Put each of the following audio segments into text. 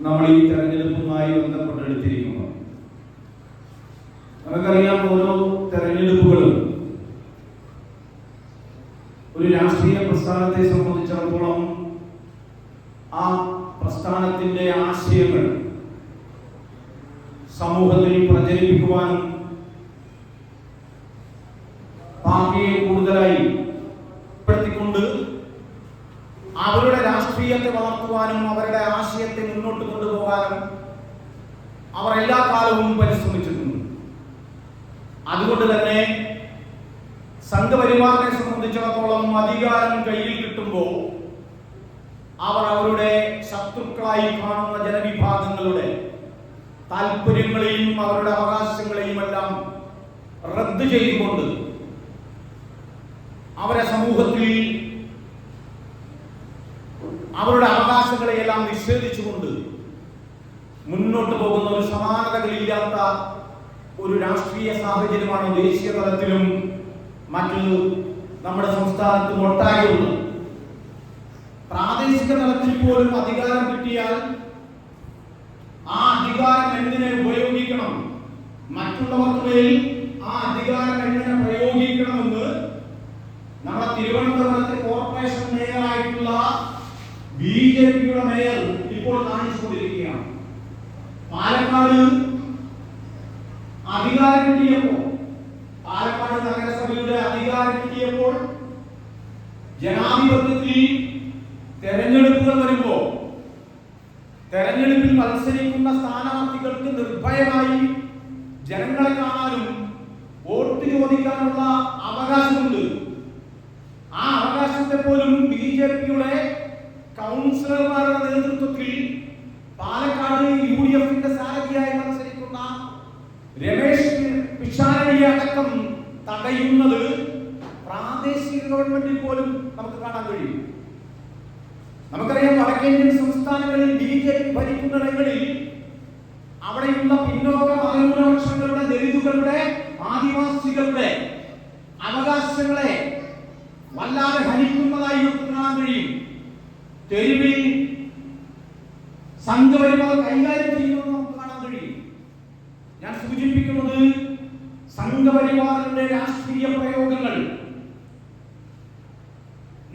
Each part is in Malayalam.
നമ്മൾ ഈ തെരഞ്ഞെടുപ്പുമായി ബന്ധപ്പെട്ടെടുത്തിരിക്കുന്നത്. നമുക്കറിയാം, ഓരോ തെരഞ്ഞെടുപ്പുകളും ഒരു രാഷ്ട്രീയ പ്രസ്ഥാനത്തെ സംബന്ധിച്ചിടത്തോളം ആ പ്രസ്ഥാനത്തിന്റെ ആശയങ്ങൾ സമൂഹത്തിൽ പ്രചരിപ്പിക്കുവാനും പാർട്ടിയെ കൂടുതലായി ഉൾപ്പെടുത്തിക്കൊണ്ട് അവരുടെ രാഷ്ട്രീയത്തെ വളർത്തുവാനും അവരുടെ ആശയത്തെ മുന്നോട്ട് കൊണ്ടുപോകാനും അവർ എല്ലാ കാലവും പരിശ്രമിച്ചിട്ടുണ്ട്. അതുകൊണ്ട് തന്നെ സംഘപരിവാറിനെ സംബന്ധിച്ചിടത്തോളം അധികാരം കയ്യിൽ കിട്ടുമ്പോൾ അവർ അവരുടെ ശത്രുക്കളായി കാണുന്ന ജനവിഭാഗങ്ങളുടെ താല്പര്യങ്ങളെയും അവരുടെ അവകാശങ്ങളെയും എല്ലാം റദ്ദ് ചെയ്തുകൊണ്ട് അവരെ സമൂഹത്തിൽ അവരുടെ അവകാശങ്ങളെയെല്ലാം നിഷേധിച്ചുകൊണ്ട് മുന്നോട്ട് പോകുന്ന ഒരു സമാനതകളില്ലാത്ത ഒരു രാഷ്ട്രീയ സാഹചര്യമാണ് ദേശീയ തലത്തിലും മറ്റ് നമ്മുടെ സംസ്ഥാനത്തും ഒട്ടാകെയുള്ളത്. പ്രാദേശിക തലത്തിൽ പോലും അധികാരം കിട്ടിയാൽ ആ അധികാരം എങ്ങനെ ഉപയോഗിക്കണം, മറ്റുള്ളവർക്ക് മേൽ ആ അധികാരം എങ്ങനെ പ്രയോഗിക്കണമെന്ന് നമ്മുടെ തിരുവനന്തപുരത്തെ കോർപ്പറേഷൻ മേയറായിട്ടുള്ള ബിജെപിയുടെ മേയർ ഇപ്പോൾ കാണിച്ചുകൊണ്ടിരിക്കുകയാണ്. പാലക്കാട് അധികാരം കിട്ടിയപ്പോൾ, പാലക്കാട് നഗരസഭയുടെ അധികാരം കിട്ടിയപ്പോൾ ജനാധിപത്യത്തിൽ തെരഞ്ഞെടുപ്പുകൾ വരുമ്പോൾ തെരഞ്ഞെടുപ്പിൽ മത്സരിക്കുന്ന സ്ഥാനാർത്ഥികൾക്ക് നിർഭയമായി ജനങ്ങളെ കാണാനും വോട്ട് ചോദിക്കാനുള്ള അവകാശമുണ്ട്. ആ അവകാശത്തെ പോലും ബിജെപിയുടെ കൗൺസിലർമാരുടെ നേതൃത്വത്തിൽ പാലക്കാട് യുഡിഎഫിന്റെ സാരഥിയായി മത്സരിക്കുന്ന രമേശ് പിഷാരടിയെ അടക്കം തടയുന്നത് പ്രാദേശിക ഗവൺമെന്റിൽ പോലും നമുക്ക് കാണാൻ കഴിയും. നമുക്കറിയാം, വടക്കേന്ത്യൻ സംസ്ഥാനങ്ങളിൽ ബിജെപി ഭരിക്കുന്നിടങ്ങളിൽ അവിടെയുള്ള പിന്നോക്ക മതന്യൂനപക്ഷങ്ങളുടെ, ദലിതുകളുടെ, ആദിവാസികളുടെ അവകാശങ്ങളെ വല്ലാതെ ഹനിക്കുന്നതായി നമുക്ക് കാണാൻ കഴിയും. തെരുവിൽ സംഘപരിവാർ കൈകാര്യം ചെയ്യുന്നത് നമുക്ക് കാണാൻ കഴിയും. ഞാൻ സൂചിപ്പിക്കുന്നത് സംഘപരിവാറിന്റെ രാഷ്ട്രീയ പ്രയോഗങ്ങൾ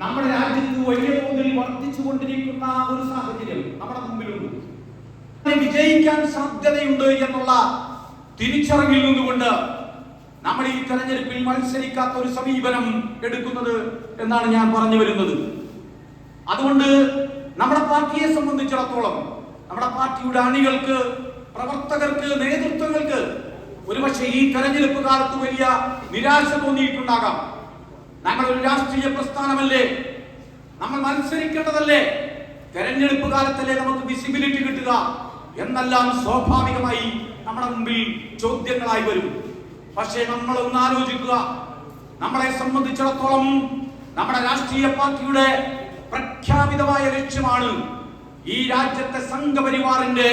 നമ്മുടെ രാജ്യത്ത് വലിയ തോതിൽ വർദ്ധിച്ചുകൊണ്ടിരിക്കുന്ന ഒരു സാഹചര്യം നമ്മുടെ മുമ്പിലുണ്ട്. വിജയിക്കാൻ സാധ്യതയുണ്ട് എന്നുള്ള തിരിച്ചറിവിൽ നിന്നുകൊണ്ട് നമ്മൾ ഈ തെരഞ്ഞെടുപ്പിൽ മത്സരിക്കാത്ത ഒരു സമീപനം എടുക്കുന്നത് എന്നാണ് ഞാൻ പറഞ്ഞു വരുന്നത്. അതുകൊണ്ട് നമ്മുടെ പാർട്ടിയെ സംബന്ധിച്ചിടത്തോളം, നമ്മുടെ പാർട്ടിയുടെ അണികൾക്ക്, പ്രവർത്തകർക്ക്, നേതൃത്വങ്ങൾക്ക് ഒരുപക്ഷെ ഈ തെരഞ്ഞെടുപ്പ് കാലത്ത് വലിയ നിരാശ തോന്നിയിട്ടുണ്ടാകാം. നമ്മൾ ഒരു രാഷ്ട്രീയ പ്രസ്ഥാനമല്ലേ, നമ്മൾ മത്സരിക്കേണ്ടതല്ലേ, തെരഞ്ഞെടുപ്പ് കാലത്തല്ലേ നമുക്ക് വിസിബിലിറ്റി കിട്ടുക എന്നെല്ലാം സ്വാഭാവികമായി നമ്മുടെ മുമ്പിൽ ചോദ്യങ്ങളായി വരും. പക്ഷേ നമ്മൾ ഒന്ന് ആലോചിക്കുക, നമ്മളെ സംബന്ധിച്ചിടത്തോളം നമ്മുടെ രാഷ്ട്രീയ പാർട്ടിയുടെ പ്രഖ്യാപിതമായ ലക്ഷ്യമാണ് ഈ രാജ്യത്തെ സംഘപരിവാറിന്റെ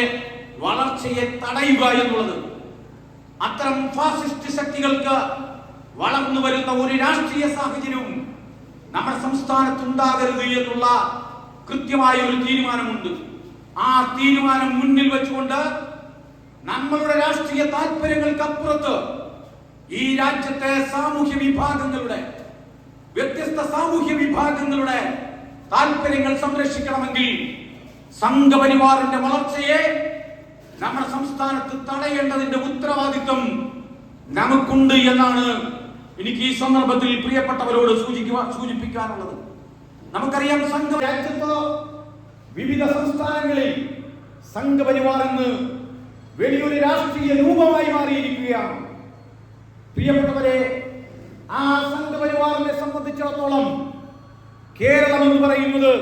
വളർച്ചയെ തടയുക എന്നുള്ളത്. അത്തരം ഫാസിസ്റ്റ് ശക്തികൾക്ക് വളർന്നു വരുന്ന ഒരു രാഷ്ട്രീയ സാഹചര്യവും നമ്മുടെ സംസ്ഥാനത്ത് ഉണ്ടാകരുത് എന്നുള്ള കൃത്യമായ ഒരു തീരുമാനമുണ്ട്. ആ തീരുമാനം മുന്നിൽ വെച്ചുകൊണ്ട് നമ്മളുടെ രാഷ്ട്രീയ താല്പര്യങ്ങൾക്കപ്പുറത്ത് ഈ രാജ്യത്തെ സാമൂഹ്യ വിഭാഗങ്ങളുടെ, വ്യത്യസ്ത സാമൂഹ്യ വിഭാഗങ്ങളുടെ താല്പര്യങ്ങൾ സംരക്ഷിക്കണമെങ്കിൽ സംഘപരിവാറിന്റെ വളർച്ചയെ നമ്മുടെ സംസ്ഥാനത്ത് തടയേണ്ടതിന്റെ ഉത്തരവാദിത്വം നമുക്കുണ്ട് എന്നാണ് എനിക്ക് ഈ സന്ദർഭത്തിൽ പ്രിയപ്പെട്ടവരോട് സൂചിപ്പിക്കാനുള്ളത്. നമുക്കറിയാം, രാജ്യത്ത് വിവിധ സംസ്ഥാനങ്ങളിൽ സംഘപരിവാർ ഇന്ന് വലിയൊരു രാഷ്ട്രീയ രൂപമായി മാറിയിരിക്കുകയാണ്. പ്രിയപ്പെട്ടവരെ, ആ സംഘപരിവാറിനെ സംബന്ധിച്ചിടത്തോളം കേരളം എന്ന് പറയുന്നത്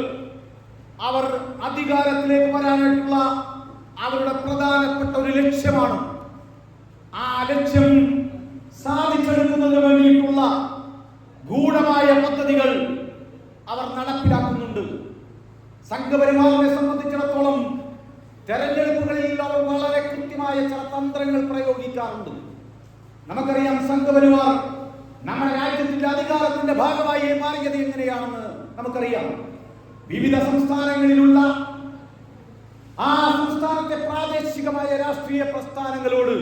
അവർ അധികാരത്തിലേക്ക് വരാനായിട്ടുള്ള അവരുടെ പ്രധാനപ്പെട്ട ഒരു ലക്ഷ്യമാണ്. ആ ലക്ഷ്യം സാധിച്ചെടുക്കുന്നതിന് വേണ്ടിയിട്ടുള്ള ഗൂഢമായ പദ്ധതികൾ അവർ നടപ്പിലാക്കുന്നുണ്ട്. സംഘപരിവാറിനെ സംബന്ധിച്ചിടത്തോളം തെരഞ്ഞെടുപ്പുകളിൽ അവർ വളരെ കൃത്യമായ ചില തന്ത്രങ്ങൾ പ്രയോഗിക്കാറുണ്ട്. നമുക്കറിയാം, സംഘപരിവാർ നമ്മുടെ രാജ്യത്തിന്റെ അധികാരത്തിന്റെ ഭാഗമായി മാറിയത് എങ്ങനെയാണെന്ന് നമുക്കറിയാം. വിവിധ സംസ്ഥാനങ്ങളിലുള്ള ആ സംസ്ഥാനത്തെ പ്രാദേശികമായ രാഷ്ട്രീയ പ്രസ്ഥാനങ്ങളോട്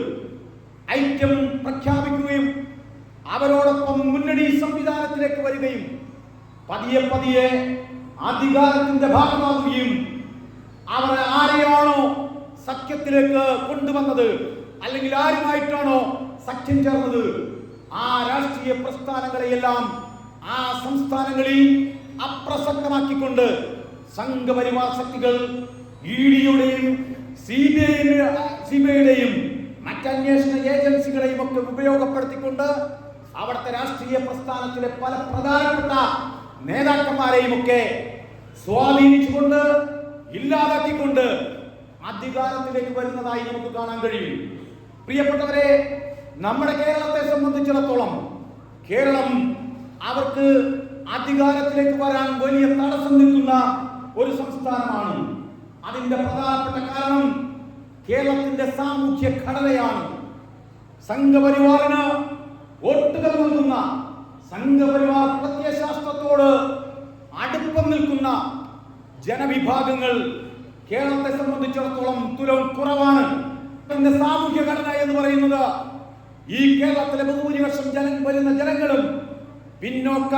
ഐക്യം പ്രഖ്യാപിക്കുകയും അവരോടൊപ്പം മുന്നണി സംവിധാനത്തിലേക്ക് വരികയും പതിയെ പതിയെ അധികാരത്തിന്റെ ഭാഗമാവുകയും അവർ ആരെയാണോ സഖ്യത്തിലേക്ക് കൊണ്ടുവന്നത് അല്ലെങ്കിൽ ആരുമായിട്ടാണോ സഖ്യം ചേർന്നത് ആ രാഷ്ട്രീയ പ്രസ്ഥാനങ്ങളെയെല്ലാം ആ സംസ്ഥാനങ്ങളിൽ അപ്രസക്തമാക്കിക്കൊണ്ട് സംഘപരിവാർ ശക്തികൾ ഇഡിയുടെയും സിബിഐയുടെയും മറ്റന്വേഷണ ഏജൻസികളെയും ഒക്കെ ഉപയോഗപ്പെടുത്തിക്കൊണ്ട് അവിടുത്തെ രാഷ്ട്രീയ പ്രസ്ഥാനത്തിലെ പല പ്രധാനപ്പെട്ട നേതാക്കന്മാരെയും ഒക്കെ സ്വാധീനിച്ചുകൊണ്ട് ഇല്ലാതാക്കിക്കൊണ്ട് അധികാരത്തിലേക്ക് വരുന്നതായി നമുക്ക് കാണാൻ കഴിയും. പ്രിയപ്പെട്ടവരെ, നമ്മുടെ കേരളത്തെ സംബന്ധിച്ചിടത്തോളം കേരളം അവർക്ക് അധികാരത്തിലേക്ക് വരാൻ വലിയ തടസ്സം നിൽക്കുന്ന ഒരു സംസ്ഥാനമാണ്. അതിന്റെ പ്രധാനപ്പെട്ട കാരണം കേരളത്തിന്റെ സാമൂഹ്യ ഘടനയാണ്. സംഘപരിവാറിന് വോട്ടുകൾ നൽകുന്ന, സംഘപരിവാർ പ്രത്യയശാസ്ത്രത്തോട് അടുപ്പം നിൽക്കുന്ന ജനവിഭാഗങ്ങൾ കേരളത്തെ സംബന്ധിച്ചിടത്തോളം തുലവും കുറവാണ്. സാമൂഹ്യ ഘടന എന്ന് പറയുന്നത് ഈ കേരളത്തിലെ ബഹുഭൂരിപക്ഷം വരുന്ന ജനങ്ങളും പിന്നോക്ക,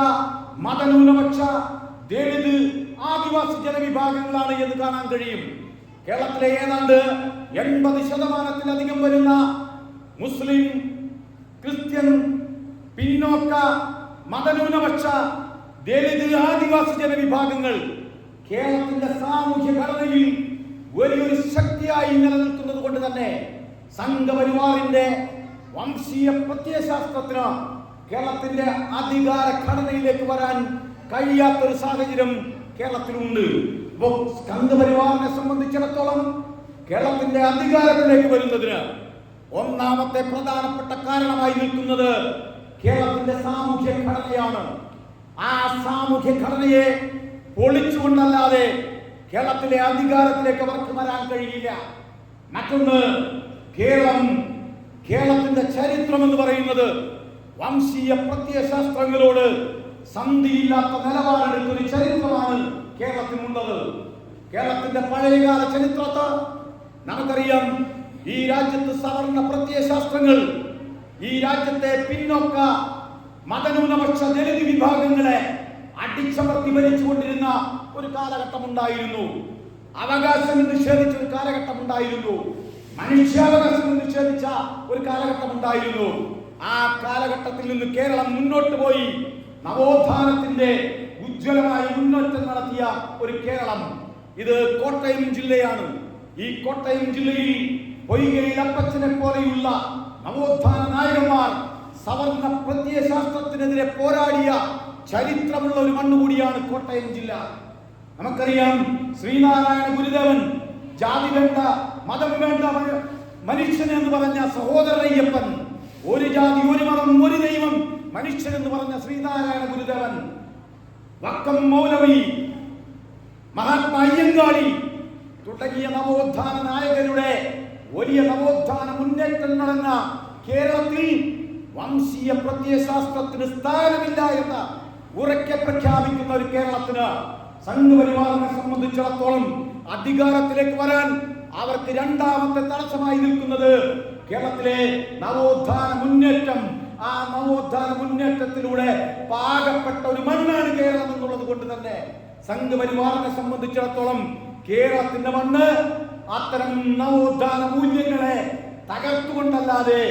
മതന്യൂനപക്ഷ, ദളിത്, ആദിവാസി ജനവിഭാഗങ്ങളാണ് എന്ന് കാണാൻ കഴിയും. കേരളത്തിലെ ഏതാണ്ട് 80% വരുന്ന മുസ്ലിം, ക്രിസ്ത്യൻ, പിന്നോക്ക, മതന്യൂനപക്ഷ, ദളിത്, ആദിവാസി ജനവിഭാഗങ്ങൾ കേരളത്തിന്റെ സാമൂഹ്യ ഘടനയിൽ വലിയൊരു ശക്തിയായി നിലനിൽക്കുന്നത് കൊണ്ട് തന്നെ സംഘപരിവാറിന്റെ വംശീയ പ്രത്യയശാസ്ത്രത്തിന് കേരളത്തിന്റെ അധികാര ഘടനയിലേക്ക് വരാൻ കഴിയാത്തൊരു സാഹചര്യം കേരളത്തിലുണ്ട്. സംഘപരിവാറിനെ സംബന്ധിച്ചിടത്തോളം കേരളത്തിന്റെ അധികാരത്തിലേക്ക് വരുന്നതിന് ഒന്നാമത്തെ പ്രധാനപ്പെട്ട കാരണമായി നിൽക്കുന്നത് കേരളത്തിന്റെ സാമൂഹ്യ ഘടനയാണ്. ആ സാമൂഹ്യ ഘടനയെ പൊളിച്ചുകൊണ്ടല്ലാതെ കേരളത്തിലെ അധികാരത്തിലേക്ക് അവർക്ക് വരാൻ കഴിയില്ല. മറ്റൊന്ന്, കേരളത്തിന്റെ ചരിത്രം എന്ന് പറയുന്നത് വംശീയ പ്രത്യയശാസ്ത്രങ്ങളോട് സന്ധിയില്ലാത്ത നിലപാടെടുക്കുന്ന ഒരു ചരിത്രമാണ് കേരളത്തിനുള്ളത്. കേരളത്തിന്റെ പഴയകാല ചരിത്രത്തെ നമുക്കറിയാം. ഈ രാജ്യത്ത് സവർണ പ്രത്യയശാസ്ത്രങ്ങൾ ഈ രാജ്യത്തെ പിന്നോക്ക, മതന്യൂനപക്ഷ, ദളിത് വിഭാഗങ്ങളെ അടിച്ചമർത്തി ഭരിച്ചുകൊണ്ടിരുന്ന ഒരു കാലഘട്ടം ഉണ്ടായിരുന്നു. അവകാശങ്ങൾ നിഷേധിച്ച ഒരു കാലഘട്ടം ഉണ്ടായിരുന്നു. മനുഷ്യാവകാശങ്ങൾ നിഷേധിച്ച ഒരു കാലഘട്ടം ഉണ്ടായിരുന്നു. ആ കാലഘട്ടത്തിൽ നിന്ന് കേരളം മുന്നോട്ട് പോയി നവോത്ഥാനത്തിന്റെ ഉജ്ജ്വലമായ മുന്നേറ്റം നടത്തിയ ഒരു കേരളം. ഇത് കോട്ടയം ജില്ലയാണ്. ഈ കോട്ടയം ജില്ലയിൽ പൊയ്കയിൽ അപ്പച്ചനെ പോലെയുള്ള നവോത്ഥാന നായകന്മാർ സവർണ പ്രത്യയശാസ്ത്രത്തിനെതിരെ പോരാടിയ ചരിത്രമുള്ള ഒരു മണ്ണുകൂടിയാണ് കോട്ടയം ജില്ല. നമുക്കറിയാം, ശ്രീനാരായണ ഗുരുദേവൻ ജാതി വേണ്ട, മതം വേണ്ട, മനുഷ്യൻ എന്ന് പറഞ്ഞ സഹോദരയ്യപ്പൻ, ഒരു ജാതി, ഒരു മതം, ഒരു ദൈവം, മനുഷ്യൻ എന്ന് പറഞ്ഞ ശ്രീനാരായണ ഗുരുദേവൻ, വക്കം മൗലവി, മഹാത്മാ അയ്യങ്കാളി തുടങ്ങിയ നവോത്ഥാന നായകരുടെ വലിയ നവോത്ഥാന മുന്നേറ്റം നടന്ന കേരളത്തിൽ വംശീയ പ്രത്യയശാസ്ത്രത്തിന് സ്ഥാനമില്ല എന്ന് ഉറക്കെ പ്രഖ്യാപിക്കുന്ന ഒരു കേരളത്തിന് സംഘപരിവാറിനെ സംബന്ധിച്ചിടത്തോളം അധികാരത്തിലേക്ക് വരാൻ അവർക്ക് രണ്ടാമത്തെ തടസ്സമായി നിൽക്കുന്നത് കേരളത്തിലെ നവോത്ഥാന മുന്നേറ്റം. ആ നവോത്ഥാന മുന്നേറ്റത്തിലൂടെ പാകപ്പെട്ട ഒരു മണ്ണാണ് കേരളം എന്നുള്ളത് കൊണ്ട് തന്നെ സംഘപരിവാറിനെ സംബന്ധിച്ചിടത്തോളം കേരളത്തിന്റെ മണ്ണ് അത്തരം നവോത്ഥാന മൂല്യങ്ങളെ തകർത്തുകൊണ്ടല്ലാതെ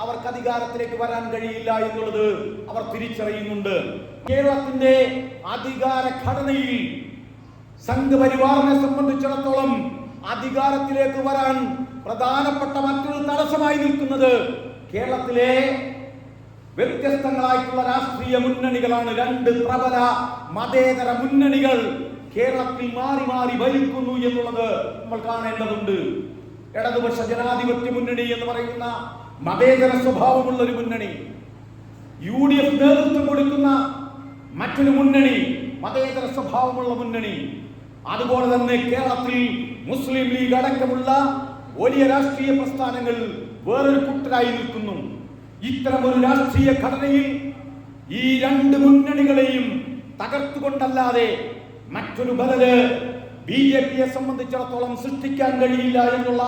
അവർക്ക് അധികാരത്തിലേക്ക് വരാൻ കഴിയില്ല എന്നുള്ളത് അവർ തിരിച്ചറിയുന്നുണ്ട്. കേരളത്തിന്റെ അധികാര ഘടനയിൽ സംഘപരിവാറിനെ സംബന്ധിച്ചിടത്തോളം അധികാരത്തിലേക്ക് വരാൻ പ്രധാനപ്പെട്ട മറ്റൊരു തടസ്സമായി നിൽക്കുന്നത് കേരളത്തിലെ വ്യത്യസ്തങ്ങളായിട്ടുള്ള രാഷ്ട്രീയ മുന്നണികളാണ്. രണ്ട് പ്രബല മതേതര മുന്നണികൾ കേരളത്തിൽ മാറി മാറി ഭരിക്കുന്നു എന്നുള്ളത് നമ്മൾ കാണേണ്ടതുണ്ട്. ഇടതുപക്ഷ ജനാധിപത്യ മുന്നണി എന്ന് പറയുന്ന മതേതര സ്വഭാവമുള്ള ഒരു മുന്നണി, UDF നേതൃത്വം കൊടുക്കുന്ന മറ്റൊരു മുന്നണി മതേതര സ്വഭാവമുള്ള മുന്നണി, അതുപോലെ തന്നെ കേരളത്തിൽ മുസ്ലിം ലീഗ് അടക്കമുള്ള വലിയ രാഷ്ട്രീയ പ്രസ്ഥാനങ്ങൾ വേറൊരു കൂട്ടരായി നിൽക്കുന്നു. ഇത്തരം ഒരു രാഷ്ട്രീയ ഘടനയിൽ ഈ രണ്ട് മുന്നണികളെയും തകർത്തുകൊണ്ടല്ലാതെ മറ്റൊരു ബദല് BJPയെ സംബന്ധിച്ചിടത്തോളം സൃഷ്ടിക്കാൻ കഴിയില്ല എന്നുള്ള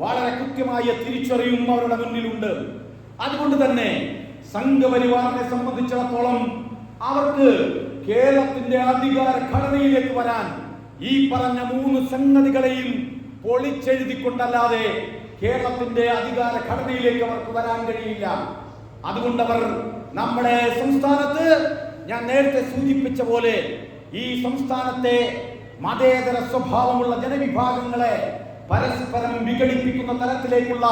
വളരെ കൃത്യമായ തിരിച്ചറിവും അവരുടെ മുന്നിലുണ്ട്. അതുകൊണ്ട് തന്നെ സംഘപരിവാറിനെ സംബന്ധിച്ചിടത്തോളം അവർക്ക് കേരളത്തിന്റെ അധികാര ഘടനയിലേക്ക് വരാൻ ഈ പറഞ്ഞ 3 സംഗതികളെയും പൊളിച്ചെഴുതിക്കൊണ്ടല്ലാതെ കേരളത്തിന്റെ അധികാര ഘടനയിലേക്ക് അവർക്ക് വരാൻ കഴിയില്ല. അതുകൊണ്ട് അവർ നമ്മുടെ സംസ്ഥാനത്ത്, ഞാൻ നേരത്തെ സൂചിപ്പിച്ച പോലെ, ഈ സംസ്ഥാനത്തെ മതേതര സ്വഭാവമുള്ള ജനവിഭാഗങ്ങളെ പരസ്പരം വിഘടിപ്പിക്കുന്ന തരത്തിലേക്കുള്ള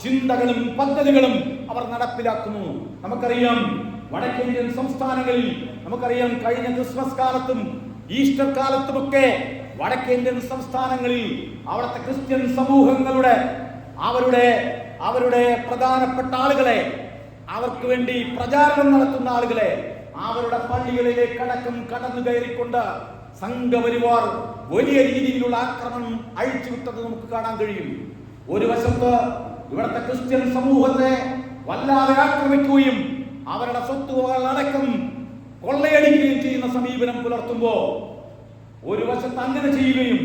ചിന്തകളും പദ്ധതികളും അവർ നടപ്പിലാക്കുന്നു. നമുക്കറിയാം, വടക്കേന്ത്യൻ സംസ്ഥാനങ്ങളിൽ നമുക്കറിയാം, കഴിഞ്ഞ ക്രിസ്മസ് കാലത്തും ഈസ്റ്റർ കാലത്തുമൊക്കെ വടക്കേന്ത്യൻ സംസ്ഥാനങ്ങളിൽ അവിടുത്തെ ക്രിസ്ത്യൻ സമൂഹങ്ങളുടെ അവരുടെ പ്രധാനപ്പെട്ട ആളുകളെ, അവർക്ക് വേണ്ടി പ്രചാരണം നടത്തുന്ന ആളുകളെ അവരുടെ പള്ളികളിലേക്ക് അടക്കം കടന്നു കയറിക്കൊണ്ട് സംഘപരിവാർ വലിയ രീതിയിലുള്ള ആക്രമണം അഴിച്ചുവിട്ടത് നമുക്ക് കാണാൻ കഴിയും. ഒരു വശത്ത് ഇവിടുത്തെ ക്രിസ്ത്യൻ സമൂഹത്തെ വല്ലാതെ ആക്രമിക്കുകയും അവരുടെ സ്വത്തുവകൾ അടക്കം കൊള്ളയടിക്കുകയും ചെയ്യുന്ന സമീപനം പുലർത്തുമ്പോൾ ഒരു വശത്ത് അങ്ങനെ ചെയ്യുകയും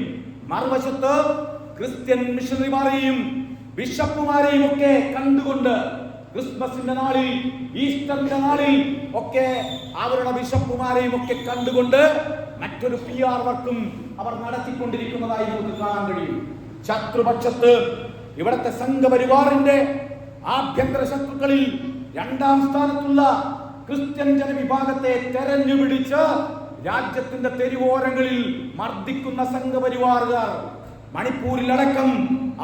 മറുവശത്ത് ക്രിസ്ത്യൻ മിഷണറിമാരെയും ബിഷപ്പുമാരെയും ഒക്കെ കണ്ടുകൊണ്ട് ക്രിസ്മസിന്റെ നാളിൽ, ഈസ്റ്ററിന്റെ നാളിൽ ഒക്കെ അവരുടെ ബിഷപ്പുമാരെയും ഒക്കെ കണ്ടുകൊണ്ട് മറ്റൊരു PR വർക്കും അവർ നടത്തിക്കൊണ്ടിരിക്കുന്നതായി നമുക്ക് കാണാൻ കഴിയും. ശത്രുപക്ഷത്ത് ഇവിടുത്തെ സംഘപരിവാറിന്റെ ആഭ്യന്തര ശത്രുക്കളിൽ 2ാം സ്ഥാനത്തുള്ള ക്രിസ്ത്യൻ ജനവിഭാഗത്തെ തെരഞ്ഞുപിടിച്ച് രാജ്യത്തിന്റെ തെരുവോരങ്ങളിൽ മർദ്ദിക്കുന്ന സംഘപരിവാറുകാർ, മണിപ്പൂരിലടക്കം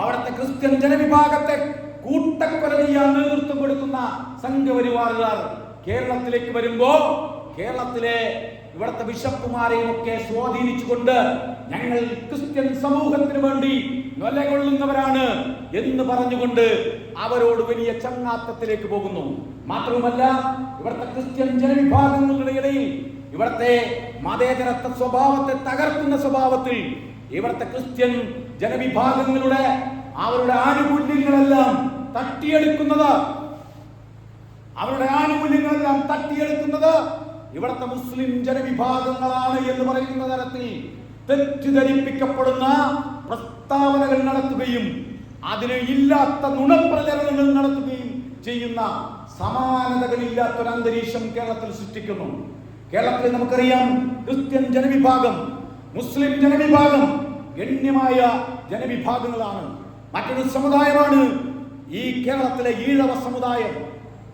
അവിടുത്തെ ക്രിസ്ത്യൻ ജനവിഭാഗത്തെ കൂട്ടക്കൊല ചെയ്യാൻ നേതൃത്വം കൊടുക്കുന്ന സംഘപരിവാറുകാർ കേരളത്തിലേക്ക് വരുമ്പോ കേരളത്തിലെ ഇവിടുത്തെ ബിഷപ്പുമാരെയും ഒക്കെ സ്വാധീനിച്ചുകൊണ്ട് ഞങ്ങൾ ക്രിസ്ത്യൻ സമൂഹത്തിന് വേണ്ടി നിലകൊള്ളുന്നവരാണ് എന്ന് പറഞ്ഞുകൊണ്ട് അവരോട് വലിയ ചങ്ങാത്തത്തിലേക്ക് പോകുന്നു. മാത്രവുമല്ല, ഇവിടുത്തെ ക്രിസ്ത്യൻ ജനവിഭാഗങ്ങളുടെ ഇടയിൽ ഇവിടുത്തെ മതേതരത്വ സ്വഭാവത്തെ തകർക്കുന്ന സ്വഭാവത്തിൽ ഇവിടുത്തെ ക്രിസ്ത്യൻ ജനവിഭാഗങ്ങളുടെ അവരുടെ ആനുകൂല്യങ്ങളെല്ലാം തട്ടിയെടുക്കുന്നത് ഇവിടുത്തെ മുസ്ലിം ജനവിഭാഗങ്ങളാണ് എന്ന് പറയുന്ന തരത്തിൽ തെറ്റിദ്ധരിപ്പിക്കപ്പെടുന്ന പ്രസ്താവനകൾ നടത്തുകയും അതിന് ഇല്ലാത്ത നുണപ്രചരണങ്ങൾ നടത്തുകയും ചെയ്യുന്ന സമാനതകളില്ലാത്തൊരു അന്തരീക്ഷം കേരളത്തിൽ സൃഷ്ടിക്കുന്നു. കേരളത്തിൽ നമുക്കറിയാം, ക്രിസ്ത്യൻ ജനവിഭാഗം, മുസ്ലിം ജനവിഭാഗം ഗണ്യമായ ജനവിഭാഗങ്ങളാണ്. മറ്റൊരു സമുദായമാണ് ഈ കേരളത്തിലെ ഈഴവ സമുദായം.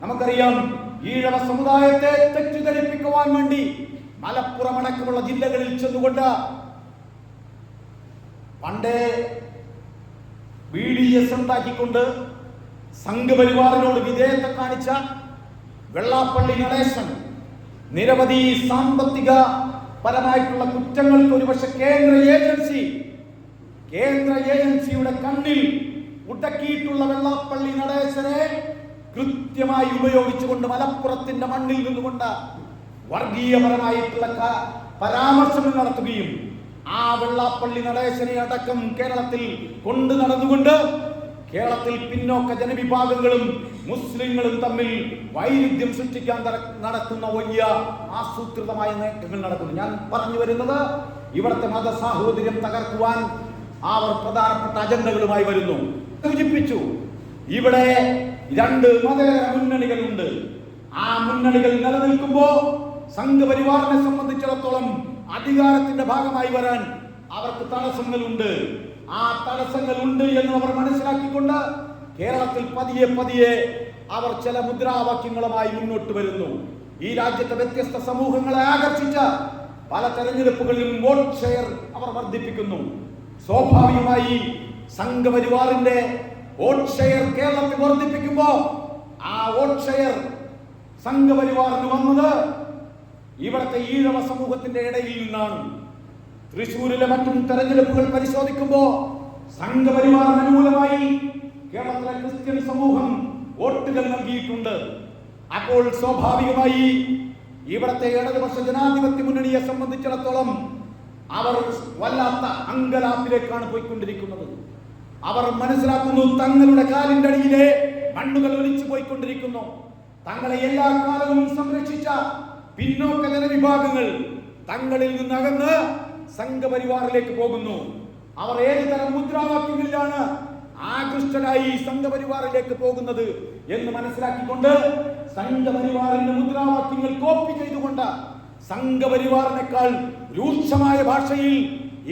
നമുക്കറിയാം, ഈഴവ സമുദായത്തെ തെറ്റിദ്ധരിപ്പിക്കുവാൻ വേണ്ടി മലപ്പുറം അടക്കമുള്ള ജില്ലകളിൽ ചെന്നുകൊണ്ട് പണ്ടേ BDS ഉണ്ടാക്കിക്കൊണ്ട് സംഘപരിവാറിനോട് വിധേയത്വം കാണിച്ച വെള്ളാപ്പള്ളി നടേശൻ നിരവധി സാമ്പത്തിക പരമായിട്ടുള്ള കുറ്റങ്ങൾക്ക് ഒരുപക്ഷെ കേന്ദ്ര ഏജൻസിയുടെ കണ്ണിൽ ഉടക്കിയിട്ടുള്ള വെള്ളാപ്പള്ളി നടേശനെ കൃത്യമായി ഉപയോഗിച്ചുകൊണ്ട് മലപ്പുറത്തിന്റെ മണ്ണിൽ നിന്നുകൊണ്ട് വർഗീയപരമായിട്ടുള്ള പരാമർശങ്ങൾ നടത്തുകയും ആ വെള്ളാപ്പള്ളി നടേശനെ അടക്കം കേരളത്തിൽ കൊണ്ടു നടന്നുകൊണ്ട് കേരളത്തിൽ പിന്നോക്ക ജനവിഭാഗങ്ങളും മുസ്ലിങ്ങളും തമ്മിൽ വൈരുദ്ധ്യം സൃഷ്ടിക്കാൻ നടത്തുന്ന വലിയ ആസൂത്രിതമായ നീക്കങ്ങൾ നടക്കുന്നു. ഞാൻ പറഞ്ഞു വരുന്നത്, ഇവിടുത്തെ മതസാഹോദര്യം തകർക്കുവാൻ അവർ പ്രധാനപ്പെട്ട അജണ്ടകളുമായി വരുന്നു. സൂചിപ്പിച്ചു, ഇവിടെ 2 മതേതര മുന്നണികളുണ്ട്. ആ മുന്നണികൾ നിലനിൽക്കുമ്പോ സംഘപരിവാറിനെ സംബന്ധിച്ചിടത്തോളം അധികാരത്തിന്റെ ഭാഗമായി വരാൻ അവർക്ക് തടസ്സങ്ങളുണ്ട്. ആ തടസ്സങ്ങളുണ്ട് എന്ന് അവർ മനസ്സിലാക്കിക്കൊണ്ട് കേരളത്തിൽ പതിയെ അവർ ചില മുദ്രാവാക്യങ്ങളുമായി മുന്നോട്ട് വരുന്നു. ഈ രാജ്യത്തെ വ്യത്യസ്ത സമൂഹങ്ങളെ ആകർഷിച്ച പല തെരഞ്ഞെടുപ്പുകളിലും വോട്ട് ഷെയർ അവർ വർദ്ധിപ്പിക്കുന്നു. സ്വാഭാവികമായി സംഘപരിവാറിന്റെ വോട്ട് ഷെയർ കേരളത്തിൽ വർദ്ധിപ്പിക്കുമ്പോ ആ വോട്ട് ഷെയർ സംഘപരിവാറിന് വന്നത് ഇവിടുത്തെ ഈഴവ സമൂഹത്തിന്റെ ഇടയിൽ നിന്നാണ്. തൃശ്ശൂരിലെ മറ്റും തെരഞ്ഞെടുപ്പുകൾ പരിശോധിക്കുമ്പോൾ സംഘപരിവാറിന് അനുകൂലമായി കേരളത്തിലെ ക്രിസ്ത്യൻ സമൂഹം വോട്ടുകൾ നൽകിയിട്ടുണ്ട്. അപ്പോൾ സ്വാഭാവികമായി ഇവിടുത്തെ ഇടതുപക്ഷ ജനാധിപത്യ മുന്നണിയെ സംബന്ധിച്ചിടത്തോളം അവർ വല്ലാത്ത അങ്കലാപ്പിലേക്കാണ് പോയിക്കൊണ്ടിരിക്കുന്നത്. അവർ മനസ്സിലാക്കുന്നു, തങ്ങളുടെ കാലിന്റെ അടിയിലെ മണ്ണുകൾ ഒലിച്ചു പോയിക്കൊണ്ടിരിക്കുന്നു. തങ്ങളെ എല്ലാ കാലവും സംരക്ഷിച്ച പിന്നോക്ക ജനവിഭാഗങ്ങൾ തങ്ങളിൽ നിന്നകന്ന് സംഘപരിവാറിലേക്ക് പോകുന്നു. അവർ ഏത് തരം മുദ്രാവാക്യങ്ങളിലാണ് ആകൃഷ്ടരായി സംഘപരിവാറിലേക്ക് പോകുന്നത് എന്ന് മനസ്സിലാക്കിക്കൊണ്ട് സംഘപരിവാറിന്റെ മുദ്രാവാക്യങ്ങൾ കോപ്പി ചെയ്തുകൊണ്ട് സംഘപരിവാറിനേക്കാൾ രൂക്ഷമായ ഭാഷയിൽ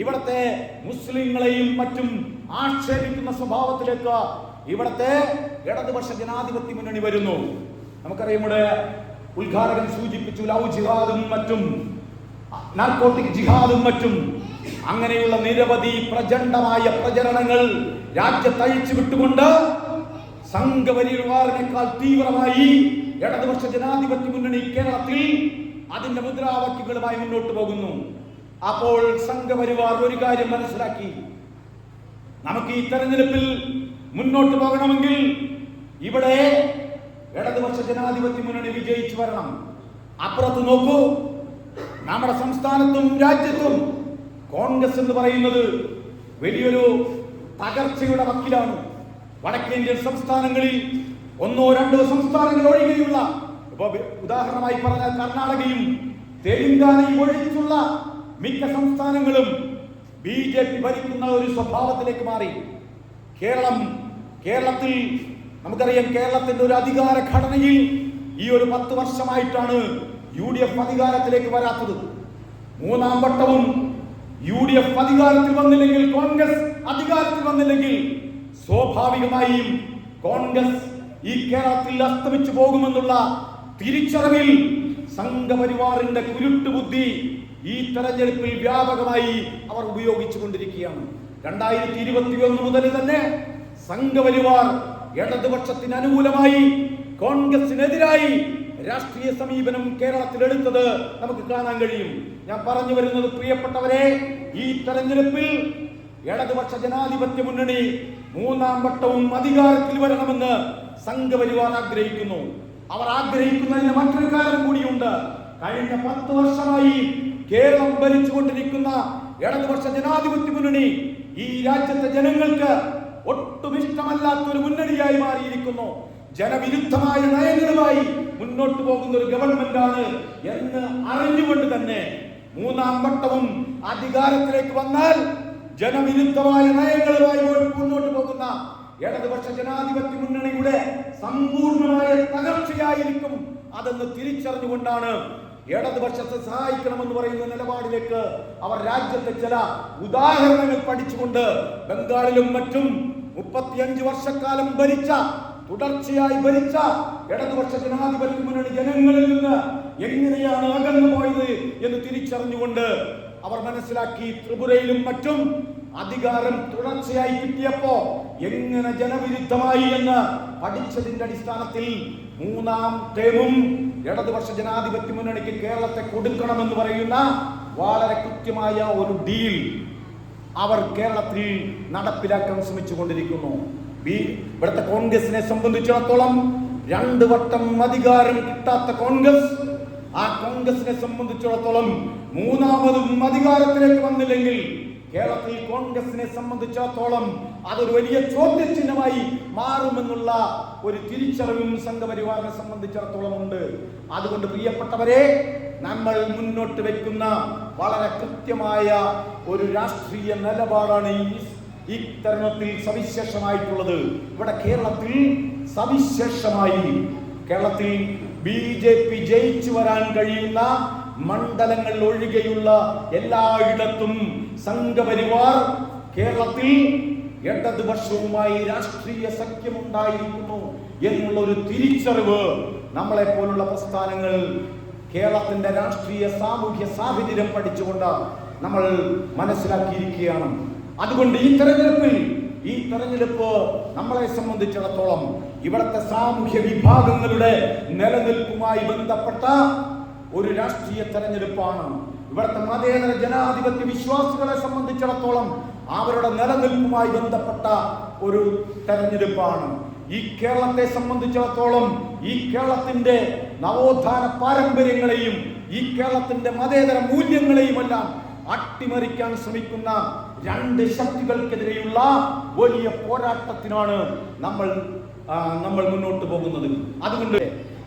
ഇവിടത്തെ മുസ്ലിങ്ങളെയും മറ്റും ആക്ഷേപിക്കുന്ന സ്വഭാവത്തിലേക്ക് ഇവിടത്തെ ഇടതുപക്ഷ ജനാധിപത്യ മുന്നണി വരുന്നു. നമുക്കറിയാം, ഇവിടെ ഉദ്ഘാടകൻ സൂചിപ്പിച്ചു ലവ് ജിഹാദും മറ്റും, നാർക്കോട്ടിക് ജിഹാദും മറ്റും, അങ്ങനെയുള്ള നിരവധി പ്രചണ്ഡമായ പ്രചരണങ്ങൾ രാജ്യത്തഴിച്ചു വിട്ടുകൊണ്ട് സംഘപരിവാറിനേക്കാൾ തീവ്രമായി ഇടതുപക്ഷ ജനാധിപത്യ മുന്നണി കേരളത്തിൽ അതിന്റെ മുദ്രാവാക്യങ്ങളുമായി മുന്നോട്ട് പോകുന്നു. അപ്പോൾ സംഘപരിവാർ ഒരു കാര്യം മനസ്സിലാക്കി, നമുക്ക് ഈ തെരഞ്ഞെടുപ്പിൽ മുന്നോട്ട് പോകണമെങ്കിൽ ഇവിടെ ഇടതുപക്ഷ ജനാധിപത്യ മുന്നണി വിജയിച്ചു വരണം. അപ്പുറത്ത് നോക്കൂ, നമ്മുടെ സംസ്ഥാനത്തും രാജ്യത്തും കോൺഗ്രസ് എന്ന് പറയുന്നത് വലിയൊരു തകർച്ചയുടെ വക്കിലാണ്. വടക്കേന്ത്യൻ സംസ്ഥാനങ്ങളിൽ ഒന്നോ രണ്ടോ സംസ്ഥാനങ്ങൾ ഒഴികെയുള്ള, ഉദാഹരണമായി പറഞ്ഞാൽ കർണാടകയും തെലങ്കാനയും ഒഴിച്ചുള്ള മിക്ക സംസ്ഥാനങ്ങളും BJP ഭരിക്കുന്ന ഒരു സ്വഭാവത്തിലേക്ക് മാറി. കേരളത്തിൽ നമുക്കറിയാം, കേരളത്തിന്റെ ഒരു അധികാര ഘടനയിൽ ഈ ഒരു 10 വർഷമായിട്ടാണ് UDF അധികാരത്തിലേക്ക് വരാത്തത്. 3ാം വട്ടവും UDF അധികാരത്തിൽ വന്നില്ലെങ്കിൽ, കോൺഗ്രസ് അധികാരത്തിൽ വന്നില്ലെങ്കിൽ സ്വാഭാവികമായും കോൺഗ്രസ് ഈ കേരളത്തിൽ അസ്തമിച്ചു പോകുമെന്നുള്ള തിരിച്ചറിവിൽ സംഘപരിവാറിന്റെ കുരുട്ടുബുദ്ധി ഈ തെരഞ്ഞെടുപ്പിൽ വ്യാപകമായി അവർ ഉപയോഗിച്ചു കൊണ്ടിരിക്കുകയാണ്. 2021 മുതൽ തന്നെ സംഘപരിവാർ ഇടതുപക്ഷത്തിന് അനുകൂലമായി കോൺഗ്രസിനെതിരായി രാഷ്ട്രീയ സമീപനം കേരളത്തിൽ എടുത്തത് നമുക്ക് കാണാൻ കഴിയും. ഞാൻ പറഞ്ഞു വരുന്നത്, പ്രിയപ്പെട്ടവരെ, ഈ തെരഞ്ഞെടുപ്പിൽ ഇടതുപക്ഷ ജനാധിപത്യ മുന്നണി 3ാം വട്ടവും അധികാരത്തിൽ വരണമെന്ന് സംഘപരിവാർ ആഗ്രഹിക്കുന്നു. അവർ ആഗ്രഹിക്കുന്നതിന് മറ്റൊരു കാരണം കൂടിയുണ്ട്. കഴിഞ്ഞ 10 വർഷമായി കേരളം ഭരിച്ചുകൊണ്ടിരിക്കുന്ന ഇടതുപക്ഷ ജനാധിപത്യ മുന്നണി ഈ രാജ്യത്തെ ജനങ്ങൾക്ക് ഒട്ടും ഇഷ്ടമല്ലാത്തൊരു മുന്നണിയായി മാറിയിരിക്കുന്നു. ജനവിരുദ്ധമായ നയങ്ങളുമായി മുന്നോട്ട് പോകുന്ന ഒരു ഗവൺമെന്റാണ് എന്ന് അറിഞ്ഞുകൊണ്ട് തന്നെ 3ാം വട്ടവും അധികാരത്തിലേക്ക് വന്നാൽ ജനവിരുദ്ധമായ നയങ്ങളുമായി മുന്നോട്ട് പോകുന്ന ഇടതുപക്ഷ ജനാധിപത്യ മുന്നണിയുടെ സമ്പൂർണമായ തകർച്ചയായിരിക്കും അതെന്ന് തിരിച്ചറിഞ്ഞുകൊണ്ടാണ് ഇടതുപക്ഷത്തെ സഹായിക്കണമെന്ന് പറയുന്ന നിലപാടിലേക്ക് അവർ രാജ്യത്തെ ചില ഉദാഹരണങ്ങൾ പഠിച്ചുകൊണ്ട് ബംഗാളിലും മറ്റും 35 വർഷക്കാലം തുടർച്ചയായി ഭരിച്ച ഇടതുപക്ഷ ജനാധിപത്യ മുന്നണി ജനങ്ങളിൽ നിന്ന് എങ്ങനെയാണ് അകന്നു പോയത് എന്ന് തിരിച്ചറിഞ്ഞുകൊണ്ട് അവർ മനസ്സിലാക്കി. ത്രിപുരയിലും മറ്റും അധികാരം തുടർച്ചയായി കിട്ടിയപ്പോ എങ്ങനെ ജനവിരുദ്ധമായി എന്ന് പഠിച്ചതിന്റെ അടിസ്ഥാനത്തിൽ 3ാം ടേമും ഇടതുപക്ഷ ജനാധിപത്യ മുന്നണിക്ക് കേരളത്തെ കൊടുക്കണമെന്ന് പറയുന്ന വളരെ കൃത്യമായ ഒരു ഡീൽ അവർ കേരളത്തിൽ നടപ്പിലാക്കാൻ ശ്രമിച്ചുകൊണ്ടിരിക്കുന്നു. ഇവിടുത്തെ കോൺഗ്രസിനെ സംബന്ധിച്ചിടത്തോളം 2 വട്ടം അധികാരം കിട്ടാത്ത കോൺഗ്രസ്, ആ കോൺഗ്രസിനെ സംബന്ധിച്ചിടത്തോളം 3ാമതും അധികാരത്തിലേക്ക് വന്നില്ലെങ്കിൽ കേരളത്തിൽ കോൺഗ്രസിനെ സംബന്ധിച്ചിടത്തോളം അതൊരു വലിയ ചോദ്യചിഹ്നമായി മാറുമെന്നുള്ള ഒരു തിരിച്ചറിവും സംഘപരിവാറിനെ സംബന്ധിച്ചിടത്തോളം ഉണ്ട്. അതുകൊണ്ട് പ്രിയപ്പെട്ടവരെ, നമ്മൾ മുന്നോട്ട് വെക്കുന്ന വളരെ കൃത്യമായ ഒരു രാഷ്ട്രീയ നിലപാടാണ് ഈ തരുണത്തിൽ സവിശേഷമായിട്ടുള്ളത്. ഇവിടെ കേരളത്തിൽ സവിശേഷമായി BJP ജയിച്ചു വരാൻ കഴിയുന്ന മണ്ഡലങ്ങൾ ഒഴികെയുള്ള എല്ലായിടത്തും സംഘപരിവാർ കേരളത്തിൽ ഇടതുപക്ഷവുമായി രാഷ്ട്രീയ സഖ്യമുണ്ടായിരിക്കുന്നു എന്നുള്ള ഒരു തിരിച്ചറിവ് നമ്മളെ പോലുള്ള പ്രസ്ഥാനങ്ങൾ കേരളത്തിന്റെ രാഷ്ട്രീയ സാമൂഹ്യ സാഹചര്യം പഠിച്ചുകൊണ്ട് നമ്മൾ മനസ്സിലാക്കിയിരിക്കുകയാണ്. അതുകൊണ്ട് ഈ തെരഞ്ഞെടുപ്പ് നമ്മളെ സംബന്ധിച്ചിടത്തോളം ഇവിടുത്തെ സാമൂഹ്യ വിഭാഗങ്ങളുടെ നിലനിൽപ്പുമായി ബന്ധപ്പെട്ട ഒരു രാഷ്ട്രീയ തെരഞ്ഞെടുപ്പാണ്. ഇവിടുത്തെ മതേതര ജനാധിപത്യ വിശ്വാസികളെ സംബന്ധിച്ചിടത്തോളം അവരുടെ നിലനിൽപ്പുമായി ബന്ധപ്പെട്ട ഒരു തെരഞ്ഞെടുപ്പാണ്. ഈ കേരളത്തെ സംബന്ധിച്ചിടത്തോളം ഈ കേരളത്തിന്റെ നവോത്ഥാന പാരമ്പര്യങ്ങളെയും ഈ കേരളത്തിന്റെ മതേതര മൂല്യങ്ങളെയുമെല്ലാം അട്ടിമറിക്കാൻ ശ്രമിക്കുന്ന 2 ശക്തികൾക്കെതിരെയുള്ള വലിയ പോരാട്ടത്തിനാണ് നമ്മൾ മുന്നോട്ട് പോകുന്നത്. അതുകൊണ്ട്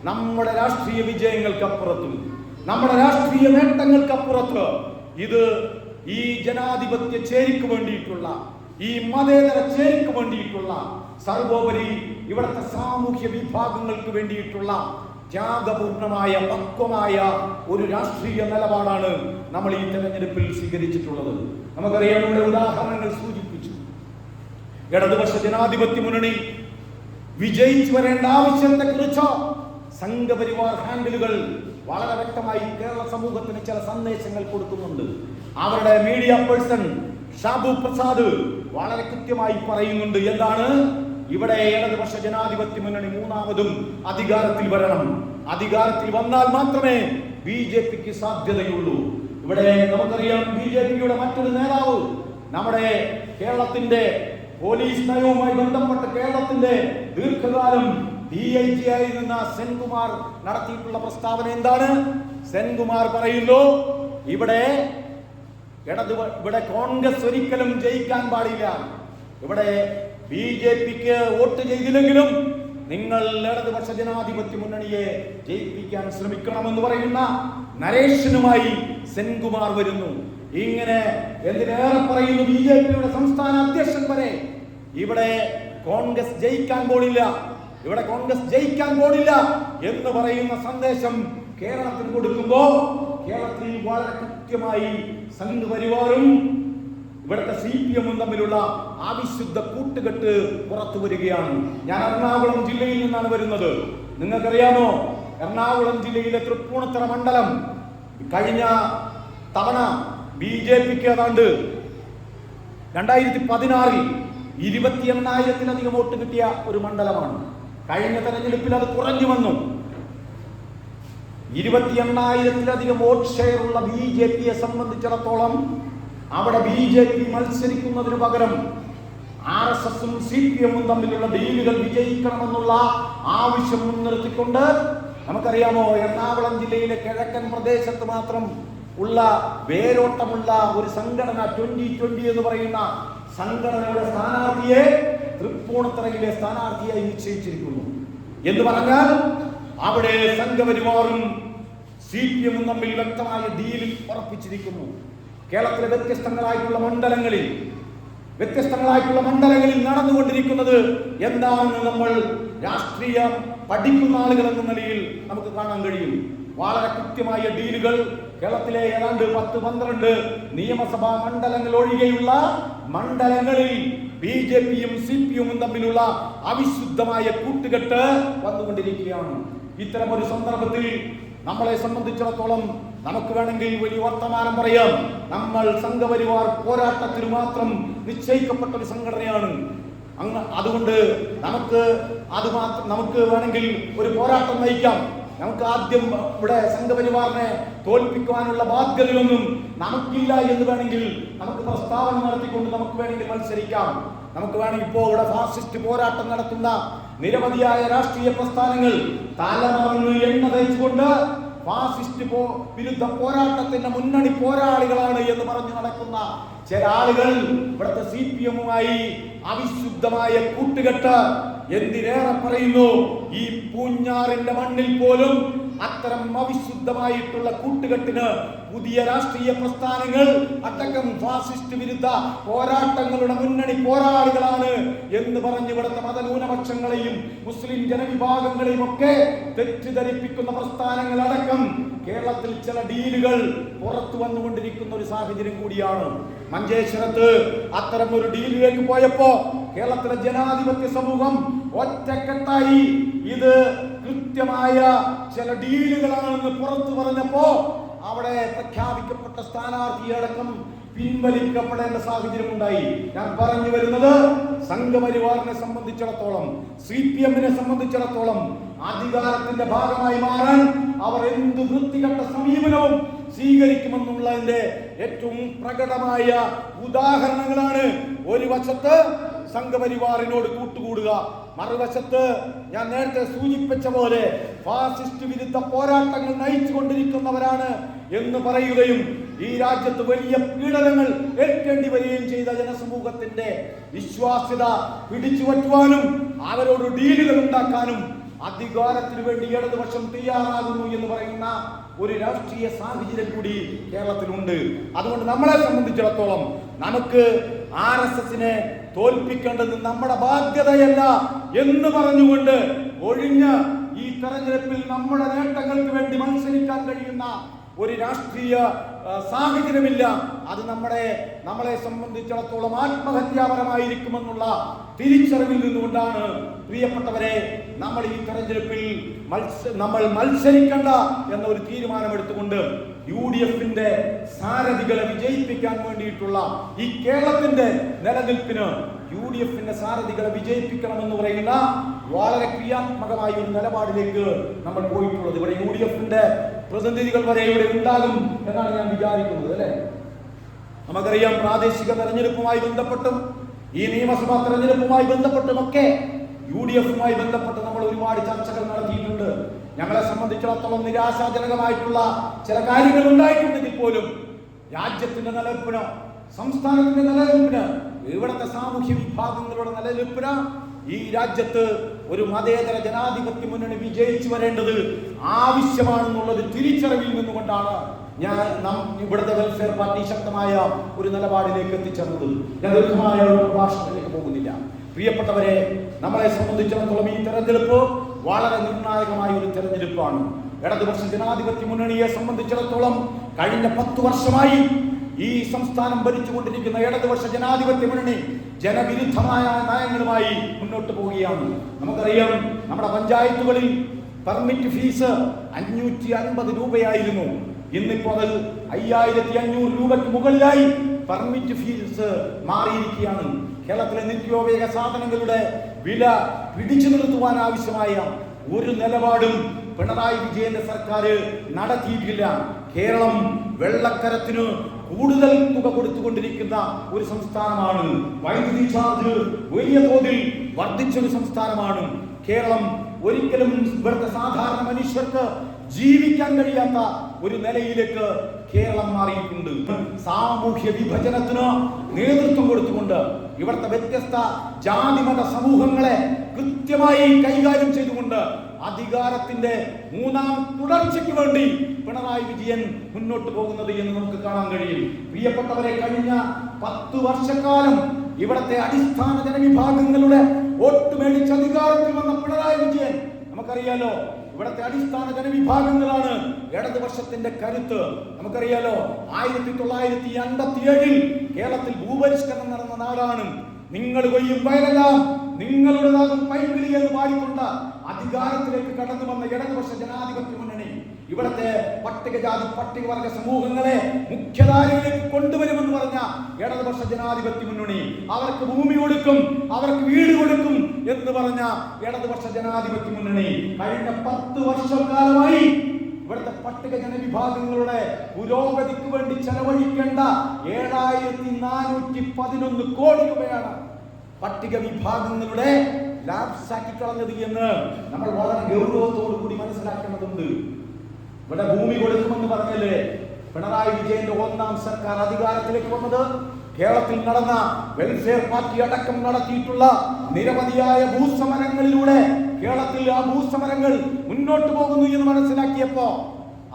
നമ്മുടെ രാഷ്ട്രീയ വിജയങ്ങൾക്കപ്പുറത്തും നമ്മുടെ രാഷ്ട്രീയ നേട്ടങ്ങൾക്കപ്പുറത്ത് ഇത് ഈ ജനാധിപത്യ ചേരിക്ക് വേണ്ടിയിട്ടുള്ള, ഈ മതേതര ചേരിക്ക് വേണ്ടിയിട്ടുള്ള, സർവോപരി ഇവിടുത്തെ സാമൂഹ്യ വിഭാഗങ്ങൾക്ക് വേണ്ടിയിട്ടുള്ള ത്യാഗപൂർണമായ പക്വമായ ഒരു രാഷ്ട്രീയ നിലപാടാണ് നമ്മൾ ഈ തെരഞ്ഞെടുപ്പിൽ സ്വീകരിച്ചിട്ടുള്ളത്. നമുക്കറിയാം, നമ്മുടെ ഉദാഹരണങ്ങൾ സൂചിപ്പിച്ചു. ഇടതുപക്ഷ ജനാധിപത്യ മുന്നണി വിജയിച്ചു വരേണ്ട ആവശ്യത്തെ കുറിച്ച് സംഘപരിവാർ ഹാൻഡിലുകൾ വളരെ വ്യക്തമായി കേരള സമൂഹത്തിന് ചില സന്ദേശങ്ങൾ കൊടുക്കുന്നുണ്ട്. അവരുടെ മീഡിയ പേഴ്സൺ ഷാബു പ്രസാദ് വളരെ കൃത്യമായി പറയുന്നുണ്ട്. എന്താണ്? ഇവിടെ ഇടതുപക്ഷ ജനാധിപത്യ മുന്നണി മൂന്നാമതും അധികാരത്തിൽ വരണം. അധികാരത്തിൽ വന്നാൽ മാത്രമേ BJPക്ക് സാധ്യതയുള്ളൂ. ഇവിടെ നമുക്കറിയാം, BJPയുടെ മറ്റൊരു നേതാവ്, നമ്മുടെ കേരളത്തിന്റെ പോലീസ് നയവുമായി ബന്ധപ്പെട്ട് കേരളത്തിന്റെ ദീർഘകാലം DIG ആയിരുന്ന സെൻകുമാർ നടത്തിയിട്ടുള്ള പ്രസ്താവന എന്താണ്? സെൻകുമാർ പറയുന്നു, ഇവിടെ കോൺഗ്രസ് ഒരിക്കലും ജയിക്കാൻ പാടില്ല. ഇവിടെ BJPക്ക് വോട്ട് ചെയ്തില്ലെങ്കിലും നിങ്ങൾ ഇടതുപക്ഷ ജനാധിപത്യ മുന്നണിയെ ജയിപ്പിക്കാൻ ശ്രമിക്കണമെന്ന് പറയുന്ന നരേഷനുമായി സെൻകുമാർ വരുന്നു. ഇങ്ങനെ എന്തിനേറെ പറയുന്നു, BJPയുടെ സംസ്ഥാന അധ്യക്ഷൻ വരെ ഇവിടെ കോൺഗ്രസ് ജയിക്കാൻ പോണില്ല, ഇവിടെ കോൺഗ്രസ് ജയിക്കാൻ പോണില്ല എന്ന് പറയുന്ന സന്ദേശം കേരളത്തിന് കൊടുക്കുമ്പോ കേരളത്തിൽ വളരെ കൃത്യമായി സംഘപരിവാറും ഇവിടുത്തെ CPM-ഉം തമ്മിലുള്ള അവിശുദ്ധ കൂട്ടുകെട്ട് പുറത്തു വരികയാണ്. ഞാൻ എറണാകുളം ജില്ലയിൽ നിന്നാണ് വരുന്നത്. നിങ്ങൾക്കറിയാമോ, എറണാകുളം ജില്ലയിലെ തൃപ്പൂണിത്തുറ മണ്ഡലം കഴിഞ്ഞ തവണ BJPക്ക് ഏതാണ്ട് 2016 28,000-ലധികം വോട്ട് കിട്ടിയ ഒരു മണ്ഡലമാണ്. കഴിഞ്ഞ തെരഞ്ഞെടുപ്പിൽ അത് കുറഞ്ഞു വന്നു. 28,000-ലധികം വോട്ട് ഷെയർ ഉള്ള BJPയെ സംബന്ധിച്ചിടത്തോളം അവിടെ BJP മത്സരിക്കുന്നതിന് പകരം RSSും CPM-ഉം തമ്മിലുള്ള ഡീലുകൾ വിജയിക്കണമെന്നുള്ള ആവശ്യം മുൻനിർത്തിക്കൊണ്ട്, നമുക്കറിയാമോ, എറണാകുളം ജില്ലയിലെ കിഴക്കൻ പ്രദേശത്ത് മാത്രം ഉള്ള വേരോട്ടമുള്ള ഒരു സംഘടന 2020 എന്ന് പറയുന്ന സംഘടനയുടെ സ്ഥാനാർത്ഥിയെ തൃപ്പൂണിത്തുറയിലെ സ്ഥാനാർത്ഥിയായി നിശ്ചയിച്ചിരിക്കുന്നു. എന്ന് പറഞ്ഞാൽ അവിടെ സംഘപരിവാറും CPM-ഉം തമ്മിൽ വ്യക്തമായ ഡീലിൽ ഉറപ്പിച്ചിരിക്കുന്നു. കേരളത്തിലെ വ്യത്യസ്തങ്ങളായിട്ടുള്ള മണ്ഡലങ്ങളിൽ നടന്നുകൊണ്ടിരിക്കുന്നത് എന്താണെന്ന് നമ്മൾ രാഷ്ട്രീയം പഠിക്കുന്ന ആളുകൾ എന്ന നിലയിൽ നമുക്ക് കാണാൻ കഴിയും. വളരെ കൃത്യമായ ഡീലുകൾ കേരളത്തിലെ ഏതാണ്ട് 10-12 നിയമസഭാ മണ്ഡലങ്ങൾ ഒഴികെയുള്ള മണ്ഡലങ്ങളിൽ BJPയും CPM-ഉം തമ്മിലുള്ള അവിശുദ്ധമായ കൂട്ടുകെട്ട് വന്നുകൊണ്ടിരിക്കുകയാണ്. ഇത്തരം ഒരു സന്ദർഭത്തിൽ നമ്മളെ സംബന്ധിച്ചിടത്തോളം നമുക്ക് വേണമെങ്കിൽ വലിയ വർത്തമാനം പറയാം. നമ്മൾ സംഘപരിവാർ പോരാട്ടത്തിന് മാത്രം നിശ്ചയിക്കപ്പെട്ട ഒരു സംഘടനയാണ്. അതുകൊണ്ട് നമുക്ക് വേണമെങ്കിൽ ഒരു പോരാട്ടം നയിക്കാം. നമുക്ക് ആദ്യം ഇവിടെ സംഘപരിവാറിനെ തോൽപ്പിക്കുവാനുള്ള ബാധ്യതയൊന്നും നമുക്കില്ല എന്ന് വേണമെങ്കിൽ നമുക്ക് പ്രസ്താവന നടത്തിക്കൊണ്ട് നമുക്ക് വേണമെങ്കിൽ മത്സരിക്കാം. നമുക്ക് വേണമെങ്കിൽ ഇപ്പോൾ ഇവിടെ ഫാസിസ്റ്റ് പോരാട്ടം നടത്തുന്ന നിരവധിയായ രാഷ്ട്രീയ പ്രസ്ഥാനങ്ങൾ തലമറന്ന് എണ്ണ തേച്ചുകൊണ്ട് ഫാസിസ്റ്റ് വിരുദ്ധ പോരാട്ടത്തിന്റെ മുന്നണി പോരാളികളാണ് എന്ന് പറഞ്ഞു നടക്കുന്ന ചില ആളുകൾ ഇവിടുത്തെ CPM-ഉമായി അവിശുദ്ധമായ കൂട്ടുകെട്ട് എന്തിനേറെ പറയുന്നു, ഈ പൂഞ്ഞാറിന്റെ മണ്ണിൽ പോലും അത്തരം അവിശുദ്ധമായിട്ടുള്ള കൂട്ടുകെട്ടിന് പുതിയ രാഷ്ട്രീയ പ്രസ്ഥാനങ്ങൾ അടക്കം ഫാസിസ്റ്റ് വിരുദ്ധ പോരാട്ടങ്ങളുടെ മുന്നണി പോരാളികളാണ് എന്ന് പറഞ്ഞ് ഇവിടുത്തെ മതന്യൂനപക്ഷങ്ങളെയും മുസ്ലിം ജനവിഭാഗങ്ങളെയും ഒക്കെ തെറ്റിദ്ധരിപ്പിക്കുന്ന പ്രസ്ഥാനങ്ങൾ അടക്കം കേരളത്തിൽ ചില ഡീലുകൾ പുറത്തു വന്നുകൊണ്ടിരിക്കുന്ന ഒരു സാഹചര്യം കൂടിയാണ്. മഞ്ചേശ്വരത്ത് അത്തരം ഒരു ഡീലിലേക്ക് പോയപ്പോ കേരളത്തിലെ ജനാധിപത്യ സമൂഹം ഒറ്റക്കെട്ടായി ഇത് കൃത്യമായ ചില ഡീലുകളാണെന്ന് പുറത്തു പറഞ്ഞപ്പോ അവിടെ പ്രഖ്യാപിക്കപ്പെട്ട സ്ഥാനാർത്ഥിയടക്കം പിൻവലിക്കപ്പെടേണ്ട സാഹചര്യം ഉണ്ടായി. ഞാൻ പറഞ്ഞു വരുന്നത്, സംഘപരിവാറിനെ സംബന്ധിച്ചിടത്തോളം, CPM-നെ സംബന്ധിച്ചിടത്തോളം അധികാരത്തിന്റെ ഭാഗമായി മാറാൻ അവർ എന്ത് വൃത്തികെട്ട സമീപനവും സ്വീകരിക്കുമെന്നുള്ളതിന്റെ ഏറ്റവും പ്രകടമായ ഉദാഹരണങ്ങളാണ്. ഒരു വശത്ത് സംഘപരിവാറിനോട് കൂട്ടുകൂടുക, മറുവശത്ത് ഞാൻ നേരത്തെ സൂചിപ്പിച്ച പോലെ ഫാസിസ്റ്റ് വിരുദ്ധ പോരാട്ടങ്ങൾ നയിച്ചുകൊണ്ടിരിക്കുന്നവരാണ് എന്ന് പറയുകയും ഈ രാജ്യത്ത് വലിയ പീഡനങ്ങൾ ഏൽക്കേണ്ടി വരികയും ചെയ്ത ജനസമൂഹത്തിന്റെ വിശ്വാസ്യത പിടിച്ചുപറ്റുവാനും അവരോട് ഡീലുകൾ ഉണ്ടാക്കാനും അധികാരത്തിന് വേണ്ടി ഇടതുപക്ഷം തയ്യാറാകുന്നു എന്ന് പറയുന്ന ഒരു രാഷ്ട്രീയ സാഹചര്യം കൂടി കേരളത്തിലുണ്ട്. അതുകൊണ്ട് നമ്മളെ സംബന്ധിച്ചിടത്തോളം നമുക്ക് RSSനെ തോൽപ്പിക്കേണ്ടത് നമ്മുടെ ബാധ്യതയല്ല എന്ന് പറഞ്ഞുകൊണ്ട് ഒഴിഞ്ഞ് ഈ തെരഞ്ഞെടുപ്പിൽ നമ്മുടെ നേട്ടങ്ങൾക്ക് വേണ്ടി മത്സരിക്കാൻ കഴിയുന്ന ഒരു രാഷ്ട്രീയ സാഹചര്യമില്ല. അത് നമ്മളെ സംബന്ധിച്ചിടത്തോളം ആത്മഹത്യാപരമായിരിക്കുമെന്നുള്ള തിരിച്ചറിവിൽ നിന്നുകൊണ്ടാണ് പ്രിയപ്പെട്ടവരെ നമ്മൾ ഈ തെരഞ്ഞെടുപ്പിൽ നമ്മൾ മത്സരിക്കണ്ട എന്ന ഒരു തീരുമാനമെടുത്തുകൊണ്ട് UDFന്റെ സാരഥികളെ വിജയിപ്പിക്കാൻ വേണ്ടിയിട്ടുള്ള ഈ കേരളത്തിന്റെ നിലനിൽപ്പിന് UDFന്റെ സാരഥികളെ വിജയിപ്പിക്കണമെന്ന് പറയുന്ന വളരെ ക്രിയാത്മകമായ ഒരു നിലപാടിലേക്ക് നമ്മൾ പോയിട്ടുള്ളത്. ഇവിടെ UDFന്റെ പ്രതിനിധികൾ വരെ ഇവിടെ ഉണ്ടാകും എന്നാണ് ഞാൻ വിചാരിക്കുന്നത്, അല്ലെ? നമുക്കറിയാം, പ്രാദേശിക തെരഞ്ഞെടുപ്പുമായി ബന്ധപ്പെട്ടും ഈ നിയമസഭാ തെരഞ്ഞെടുപ്പുമായി ബന്ധപ്പെട്ടുമൊക്കെ UDFുമായി ബന്ധപ്പെട്ട് നമ്മൾ ഒരുപാട് ചർച്ചകൾ നടത്തിയിട്ടുണ്ട്. ഞങ്ങളെ സംബന്ധിച്ചിടത്തോളം നിരാശാജനകമായിട്ടുള്ള ചില കാര്യങ്ങൾ ഉണ്ടായിട്ടുണ്ടെങ്കിൽ പോലും രാജ്യത്തിന്റെ നിലനിൽപ്പിന്, സംസ്ഥാനത്തിന്റെ നിലനിൽപ്പിന്, ഇവിടുത്തെ സാമൂഹ്യ വിഭാഗങ്ങളുടെ നിലനിൽപ്പിന് ഈ രാജ്യത്ത് ഒരു മതേതര ജനാധിപത്യ മുന്നണി വിജയിച്ചു വരേണ്ടത് ആവശ്യമാണെന്നുള്ളത് തിരിച്ചറിവിൽ നിന്നുകൊണ്ടാണ് ഇവിടുത്തെ വെൽഫെയർ പാർട്ടി ശക്തമായ ഒരു നിലപാടിലേക്ക് എത്തിച്ചേർന്നത്. ഞാൻ ദീർഘമായ ഒരു പ്രഭാഷണത്തിലേക്ക് പോകുന്നില്ല. പ്രിയപ്പെട്ടവരെ, നമ്മളെ സംബന്ധിച്ചിടത്തോളം ഈ തെരഞ്ഞെടുപ്പ് വളരെ നിർണായകമായ ഒരു തെരഞ്ഞെടുപ്പാണ്. ഇടതുപക്ഷ ജനാധിപത്യ മുന്നണിയെ സംബന്ധിച്ചിടത്തോളം കഴിഞ്ഞ 10 വർഷമായി ഈ സംസ്ഥാനം ഭരിച്ചുകൊണ്ടിരിക്കുന്ന ഇടതുപക്ഷ ജനാധിപത്യ മുന്നണി ജനവിരുദ്ധമായ നയങ്ങളുമായി മുന്നോട്ട് പോവുകയാണ്. നമുക്കറിയാം, നമ്മുടെ പഞ്ചായത്തുകളിൽ പെർമിറ്റ് ഫീസ് 550 രൂപയായിരുന്നു. ഇന്നിപ്പോൾ അത് 5500 രൂപയ്ക്ക് മുകളിലായി പെർമിറ്റ് ഫീസ് മാറിയിരിക്കുകയാണ്. കേരളത്തിലെ നിത്യോപയോഗ സാധനങ്ങളുടെ വില പിടിച്ചു നിർത്തുവാൻ ആവശ്യമായ ഒരു നിലപാടും പിണറായി വിജയന്റെ സർക്കാർ നടത്തിയിട്ടില്ല. കേരളം വെള്ളക്കരത്തിന് കൂടുതൽ തുക കൊടുത്തുകൊണ്ടിരിക്കുന്ന ഒരു സംസ്ഥാനമാണ്. വൈദ്യുതി ചാർജ് വലിയ തോതിൽ വർദ്ധിച്ചൊരു സംസ്ഥാനമാണ് കേരളം. ഒരിക്കലും ഇവിടുത്തെ സാധാരണ മനുഷ്യർക്ക് ജീവിക്കാൻ കഴിയാത്ത ഒരു നിലയിലേക്ക് കേരളം മാറിയിട്ടുണ്ട്. സാമൂഹ്യ വിഭജനത്തിന് നേതൃത്വം കൊടുത്തുകൊണ്ട് ഇവിടുത്തെ വ്യത്യസ്ത ജാതിമത സമൂഹങ്ങളെ കൃത്യമായി കൈകാര്യം ചെയ്തുകൊണ്ട് അധികാരത്തിന്റെ 3ാം തുടർച്ചയ്ക്ക് വേണ്ടി പിണറായി വിജയൻ മുന്നോട്ട് പോകുന്നത് എന്ന് നമുക്ക് കാണാൻ കഴിയും. പ്രിയപ്പെട്ടവരെ, കഴിഞ്ഞ 10 വർഷക്കാലം ഇവിടുത്തെ അടിസ്ഥാന ജനവിഭാഗങ്ങളുടെ വോട്ട് മേടിച്ച് അധികാരത്തിൽ വന്ന പിണറായി വിജയൻ, നമുക്കറിയാലോ, ഇവിടുത്തെ അടിസ്ഥാന ജനവിഭാഗങ്ങളാണ് ഇടതുപക്ഷത്തിന്റെ കരുത്ത്. നമുക്കറിയാലോ, 1987 കേരളത്തിൽ ഭൂപരിഷ്കരണം നടന്ന നാടാണ്. നിങ്ങൾ കൊയ്യും വയലെല്ലാം നിങ്ങളുടേതാകും പൈങ്കിളി എന്ന് പാടിക്കൊണ്ട് അധികാരത്തിലേക്ക് കടന്നു വന്ന ഇടതുപക്ഷ ജനാധിപത്യ മുന്നണി ഇവിടുത്തെ പട്ടികജാതി പട്ടികവർഗ സമൂഹങ്ങളെ മുഖ്യധാരയിലേക്ക് കൊണ്ടുവരുമെന്ന് പറഞ്ഞ ഇടതുപക്ഷ ജനാധിപത്യ മുന്നണി, അവർക്ക് ഭൂമി കൊടുക്കും, അവർക്ക് വീട് കൊടുക്കും എന്ന് പറഞ്ഞ ഇടതുപക്ഷ ജനാധിപത്യ മുന്നണി കഴിഞ്ഞ 10 വർഷക്കാലമായി ഇവിടുത്തെ പട്ടിക ജനവിഭാഗങ്ങളുടെ പുരോഗതിക്ക് വേണ്ടി ചെലവഴിക്കേണ്ട 7411 കോടി രൂപയാണ് പട്ടിക വിഭാഗങ്ങളുടെ ലാപ്സാക്കി കളഞ്ഞത് എന്ന് നമ്മൾ വളരെ ഗൗരവത്തോടു കൂടി മനസ്സിലാക്കേണ്ടതുണ്ട്. ഇവിടെ ഭൂമി കൊടുക്കുമെന്ന് പറഞ്ഞല്ലേ പിണറായി വിജയന്റെ 1ാം സർക്കാർ അധികാരത്തിലേക്ക് വന്നത്? കേരളത്തിൽ നടന്ന വെൽഫെയർ പാർട്ടി അടക്കം നടത്തിയിട്ടുള്ള നിരവധിയായ ഭൂസമരങ്ങളിലൂടെ കേരളത്തിൽ ആ ഭൂസമരങ്ങൾ മുന്നോട്ട് പോകുന്നു എന്ന് മനസ്സിലാക്കിയപ്പോ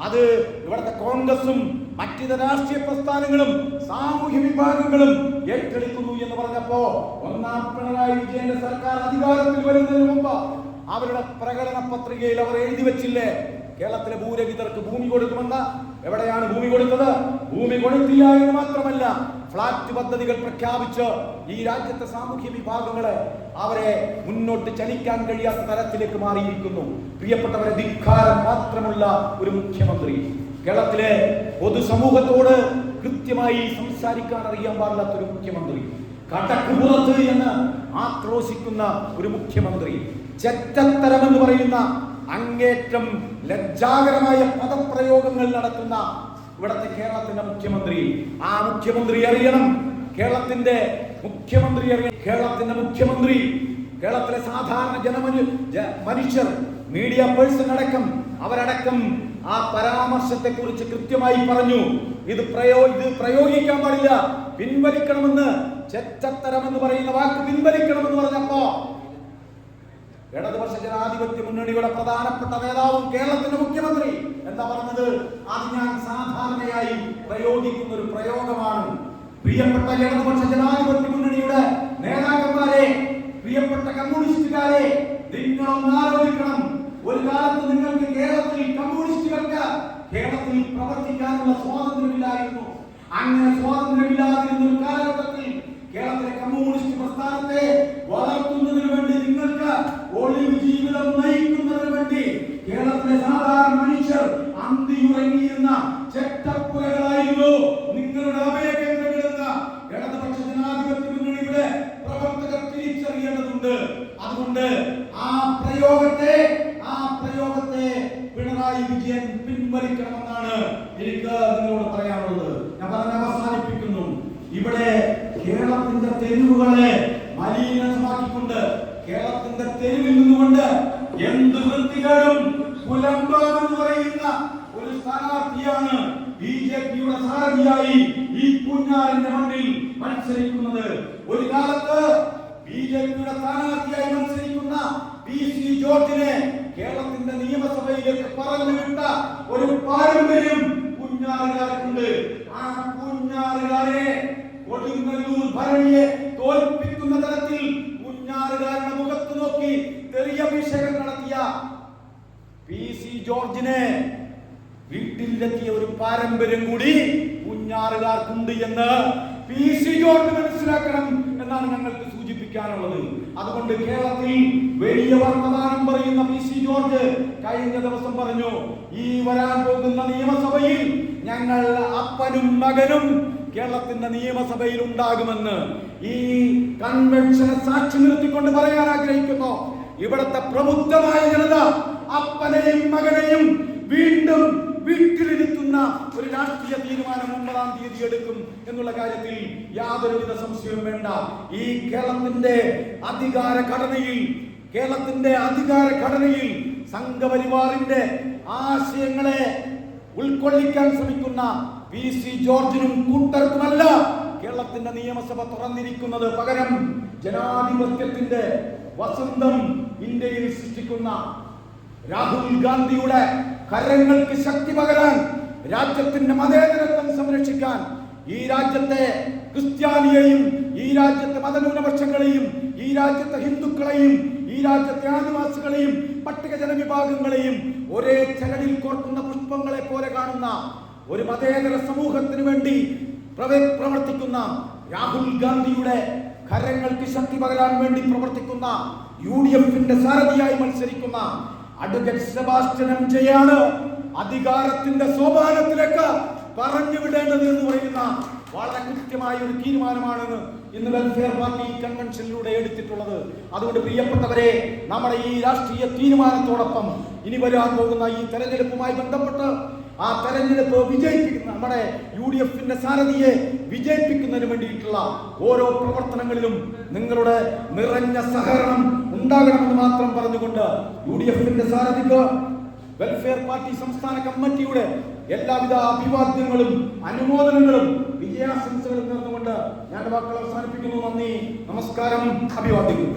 അത് ഇവിടുത്തെ കോൺഗ്രസും മറ്റിതര രാഷ്ട്രീയ പ്രസ്ഥാനങ്ങളും സാമൂഹ്യ വിഭാഗങ്ങളും ഏറ്റെടുക്കുന്നു എന്ന് പറഞ്ഞപ്പോ 1ാം പിണറായി വിജയന്റെ സർക്കാർ അധികാരത്തിൽ വരുന്നതിന് മുമ്പ് അവരുടെ പ്രകടന പത്രികയിൽ അവർ എഴുതി വെച്ചില്ലേ, കേരളത്തിലെ ഭൂരഹിതർക്ക് ഭൂമി കൊടുക്കുമെന്ന്? എവിടെയാണ് ഭൂമി കൊടുത്തത്? ഭൂമി കൊടുത്തില്ല എന്ന് മാത്രമല്ല, ഫ്ലാറ്റ് പദ്ധതികൾ പ്രഖ്യാപിച്ച് ഈ രാജ്യത്തെ സാമൂഹ്യ വിഭാഗങ്ങളെ അവരെ മുന്നോട്ട് ചലിക്കാൻ കഴിയാത്ത തരത്തിലേക്ക് മാറിയിരിക്കുന്നു. പ്രിയപ്പെട്ടവരെ, ധിക്കാരം മാത്രമുള്ള ഒരു മുഖ്യമന്ത്രി, കേരളത്തിലെ പൊതുസമൂഹത്തോട് കൃത്യമായി സംസാരിക്കാൻ അറിയാൻ പാടില്ലാത്ത ഒരു മുഖ്യമന്ത്രി, കടക്കുപുറത്ത് എന്ന് ആക്രോശിക്കുന്ന ഒരു മുഖ്യമന്ത്രി, ചെറ്റത്തരമെന്ന് പറയുന്ന അങ്ങേറ്റം ലജ്ജാകരമായ പദപ്രയോഗങ്ങൾ നടത്തുന്ന ഇവിടുത്തെ കേരളത്തിന്റെ മുഖ്യമന്ത്രി. ആ മുഖ്യമന്ത്രി അറിയണം, കേരളത്തിന്റെ മുഖ്യമന്ത്രി അറിയണം. കേരളത്തിന്റെ മുഖ്യമന്ത്രി കേരളത്തിലെ സാധാരണ മനുഷ്യർ, മീഡിയ പേഴ്സൺ അടക്കം അവരടക്കം ആ പരാമർശത്തെ കുറിച്ച് കൃത്യമായി പറഞ്ഞു. ഇത് പ്രയോഗിക്കാൻ പാടില്ല, പിൻവലിക്കണമെന്ന്. ചെറ്റത്തരമെന്ന് പറയുന്ന വാക്ക് പിൻവലിക്കണമെന്ന് പറഞ്ഞപ്പോ ഇടതുപക്ഷ ജനാധിപത്യ മുന്നണിയുടെ പ്രധാനപ്പെട്ട നേതാവും കേരളത്തിന്റെ മുഖ്യമന്ത്രി എന്ന എന്താ പറഞ്ഞത്? അത് ഞാൻ സാധാരണയായി പ്രയോഗിക്കുന്ന ഒരു പ്രയോഗമാണ്. പ്രിയപ്പെട്ട ഇടതുപക്ഷ ജനാധിപത്യ മുന്നണിയുടെ നേതാക്കന്മാരെ, പ്രിയപ്പെട്ട കമ്മ്യൂണിസ്റ്റുകാരെ, നിങ്ങളൊന്ന് ആലോചിക്കണം. ഒരു കാലത്ത് നിങ്ങൾക്ക് കേരളത്തിൽ കമ്മ്യൂണിസ്റ്റുകൾക്ക് കേരളത്തിൽ പ്രവർത്തിക്കാനുള്ള സ്വാതന്ത്ര്യമില്ലായിരുന്നു. അങ്ങനെ സ്വാതന്ത്ര്യമില്ലാതിരുന്ന ഒരു കാലഘട്ടത്തിൽ കേരളത്തിലെ കമ്മ്യൂണിസ്റ്റ് പ്രസ്ഥാനത്തെ വളർത്തുന്നതിന് വേണ്ടി, നിങ്ങൾക്ക് ഒളിവ് ജീവിതം നയിക്കുന്നതിന് വേണ്ടി കേരളത്തിലെ സാധാരണ മനുഷ്യർ അന്തിയുറങ്ങിയിരുന്ന ചെറ്റപ്പുരകളായിരുന്നു നിങ്ങളുടെ അഭയകേന്ദ്രങ്ങളെന്ന ഇടതുപക്ഷ ജനാധിപത്യ മുന്നണിയുടെ പ്രവർത്തകർ തിരിച്ചറിയേണ്ടതുണ്ട്. അതുകൊണ്ട് ആ പ്രയോഗത്തെ പിണറായി വിജയൻ പിൻവലിക്കണമെന്നാണ് എനിക്ക് നിങ്ങളോട് പറയാനുള്ളത്. ഞാൻ പറഞ്ഞ അവസാനിപ്പിക്കുന്നു. ഇവിടെ കേരളത്തിന്റെ തെരുവുകളെ മലിനമാക്കിക്കൊണ്ട്, കേരളത്തിന്റെ തെരുവിൽ നിന്നുകൊണ്ട് എന്ത് വൃത്തികേടും പുലമ്പാമെന്ന് പറയുന്ന ഒരു സ്ഥാനാർത്ഥിയാണ് ബിജെപിയുടെ സാരഥിയായി ഈ പൂഞ്ഞാറിന്റെ മണ്ണിൽ മത്സരിക്കുന്നത്. ഒരു കാലത്ത് ബിജെപിയുടെ സ്ഥാനാർത്ഥിയായി മത്സരിക്കുന്ന PC ജോർജിനെ കേരളത്തിന്റെ നിയമസഭയിലേക്ക് പറഞ്ഞുവിട്ട ഒരു പാരമ്പര്യം പൂഞ്ഞാറുകാർക്കുണ്ട്. ആ പൂഞ്ഞാറുകാരെ, കൊടുങ്ങല്ലൂർ ഭരണിയെ തോൽപ്പിക്കുന്ന തരത്തിൽ പൂഞ്ഞാറുകാരുടെ മുഖത്ത് നോക്കി തെറിയഭിഷേകം നടത്തിയ PC ജോർജിനെ വീട്ടിലെത്തിയ ഒരു പാരമ്പര്യം കൂടി പൂഞ്ഞാറുകാർക്കുണ്ട് എന്ന് PC ജോർജ് മനസ്സിലാക്കണം എന്നാണ് ഞങ്ങൾക്ക് സൂചിപ്പിക്കാനുള്ളത്. അതുകൊണ്ട് കേരളത്തിൽ വലിയ വർത്തമാനം പറയുന്ന PC ജോർജ് കഴിഞ്ഞ ദിവസം പറഞ്ഞു, ഈ വരാൻ പോകുന്ന നിയമസഭയിൽ ഞങ്ങൾ അപ്പനും മകനും കേരളത്തിന്റെ നിയമസഭയിൽ ഉണ്ടാകുമെന്ന്. ഈ കൺവെൻഷനെ സാക്ഷി നിർത്തിക്കൊണ്ട് പറയാൻ ആഗ്രഹിക്കുന്നു, ഇവിടുത്തെ പ്രബുദ്ധമായ ജനത അപ്പനെയും മകനെയും വീണ്ടും വീട്ടിലിരുത്തുന്ന ഒരു രാഷ്ട്രീയ തീരുമാനം 9-ാം തീയതി എടുക്കും എന്നുള്ള കാര്യത്തിൽ യാതൊരുവിധ സംശയവും വേണ്ട. ഈ കേരളത്തിന്റെ അധികാര ഘടനയിൽ സംഘപരിവാറിന്റെ ആശയങ്ങളെ ഉൾക്കൊള്ളിക്കാൻ ശ്രമിക്കുന്ന PC ജോർജിനും കൂട്ടർക്കുമല്ല കേരളത്തിന്റെ നിയമസഭ തുറന്നിരിക്കുന്നത്. പകരം ജനാധിപത്യത്തിന്റെ വസന്തം ഇന്ത്യയിൽ സൃഷ്ടിക്കുന്ന രാഹുൽ ഗാന്ധിയുടെ കരങ്ങൾക്ക് ശക്തി പകരാൻ, രാജ്യത്തിന്റെ മതേതരത്വം സംരക്ഷിക്കാൻ, ഈ രാജ്യത്തെ ക്രിസ്ത്യാനിയെയും, ഈ രാജ്യത്തെ മതന്യൂനപക്ഷങ്ങളെയും, ഈ രാജ്യത്തെ ഹിന്ദുക്കളെയും, ഈ രാജ്യത്തെ ആദിവാസികളെയും പട്ടികജന വിഭാഗങ്ങളെയും ഒരേ ചരടിൽ കോർക്കുന്ന പുഷ്പങ്ങളെ പോലെ കാണുന്ന ഒരു മതേതര സമൂഹത്തിന് വേണ്ടി പ്രവർത്തിക്കുന്ന രാഹുൽ ഗാന്ധിയുടെ കരങ്ങൾക്ക് ശക്തി പകരാൻ വേണ്ടി പ്രവർത്തിക്കുന്ന UDFന്റെ സാരഥിയായി മത്സരിക്കുന്ന അഡ്വക്കേറ്റ് സെബാസ്റ്റ്യൻ എം.ജെയാണ് അധികാരത്തിന്റെ സോപാനത്തിലേക്ക് പറഞ്ഞു വിടേണ്ടത് എന്ന് പറയുന്ന വളരെ കൃത്യമായ ഒരു തീരുമാനമാണെന്ന് ഇന്ന് വെൽഫെയർ പാർട്ടി കൺവെൻഷനിലൂടെ എടുത്തിട്ടുള്ളത്. അതുകൊണ്ട് പ്രിയപ്പെട്ടവരെ, നമ്മുടെ ഈ രാഷ്ട്രീയ തീരുമാനത്തോടൊപ്പം ഇനി വരാൻ പോകുന്ന ഈ തെരഞ്ഞെടുപ്പുമായി ബന്ധപ്പെട്ട് ആ തെരഞ്ഞെടുപ്പ് വിജയിപ്പിക്കുന്ന, നമ്മുടെ UDFന്റെ സാരഥിയെ വിജയിപ്പിക്കുന്നതിന് വേണ്ടിയിട്ടുള്ള ഓരോ പ്രവർത്തനങ്ങളിലും നിങ്ങളുടെ നിറഞ്ഞ സഹകരണം ഉണ്ടാകണമെന്ന് മാത്രം പറഞ്ഞുകൊണ്ട് UDFന്റെ സാരഥിക്ക് വെൽഫെയർ പാർട്ടി സംസ്ഥാന കമ്മിറ്റിയുടെ എല്ലാവിധ അഭിവാദ്യങ്ങളും അനുമോദനങ്ങളും വിജയാശംസകളും നേർന്നുകൊണ്ട് ഞാൻ വാക്കുകൾ അവസാനിപ്പിക്കുന്നു. നന്ദി, നമസ്കാരം, അഭിവാദ്യങ്ങൾ.